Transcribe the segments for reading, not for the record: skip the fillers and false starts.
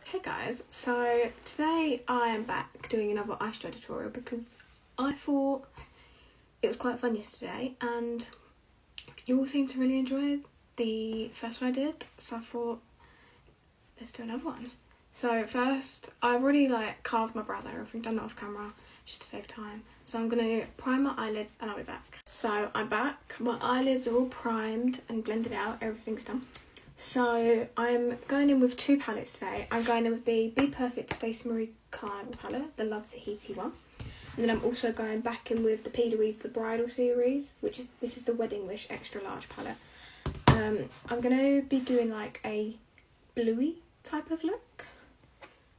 Hey guys, so today I am back doing another eyeshadow tutorial because I thought it was quite fun yesterday and you all seemed to really enjoy the first one I did, so I thought let's do another one. So first, I've already carved my brows out and everything, done that off camera just to save time. So I'm going to prime my eyelids and I'll be back. So I'm back, my eyelids are all primed and blended out, everything's done. So I'm going in with two palettes today. I'm going in with the Be Perfect Stacey Marie Carnival palette, the Love Tahiti one. And then I'm also going back in with the P. Louise The Bridal series, this is the Wedding Wish Extra Large palette. I'm going to be doing a bluey type of look.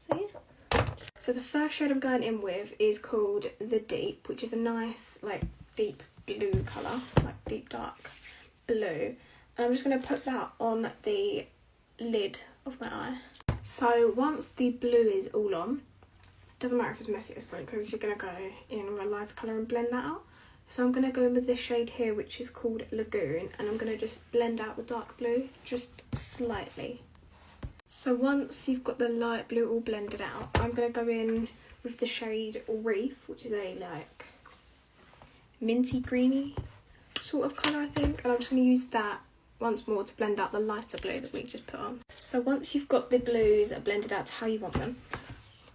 So yeah. So the first shade I'm going in with is called The Deep, which is a nice deep blue colour, deep dark blue. And I'm just going to put that on the lid of my eye. So once the blue is all on, doesn't matter if it's messy at this point because you're going to go in with a lighter colour and blend that out. So I'm going to go in with this shade here, which is called Lagoon, and I'm going to just blend out the dark blue just slightly. So once you've got the light blue all blended out, I'm going to go in with the shade Reef, which is a minty greeny sort of colour, I think, and I'm just going to use that once more to blend out the lighter blue that we just put on. So once you've got the blues blended out to how you want them,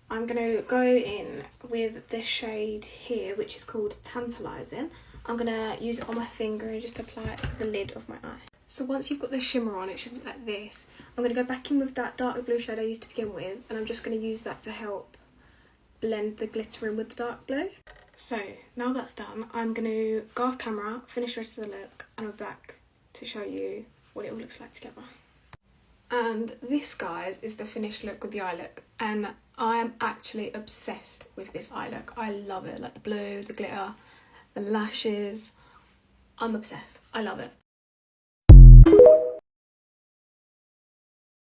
I'm going to go in with this shade here, which is called Tantalising. I'm going to use it on my finger and just apply it to the lid of my eye. So once you've got the shimmer on, it should look like this. I'm going to go back in with that darker blue shade I used to begin with, and I'm just going to use that to help blend the glitter in with the dark blue. So now that's done, I'm going to go off camera, finish the rest of the look, and I'm back to show you what it all looks like together. And this, guys, is the finished look with the eye look, and I am actually obsessed with this eye look. I love it, the blue, the glitter, the lashes. I'm obsessed. I love it.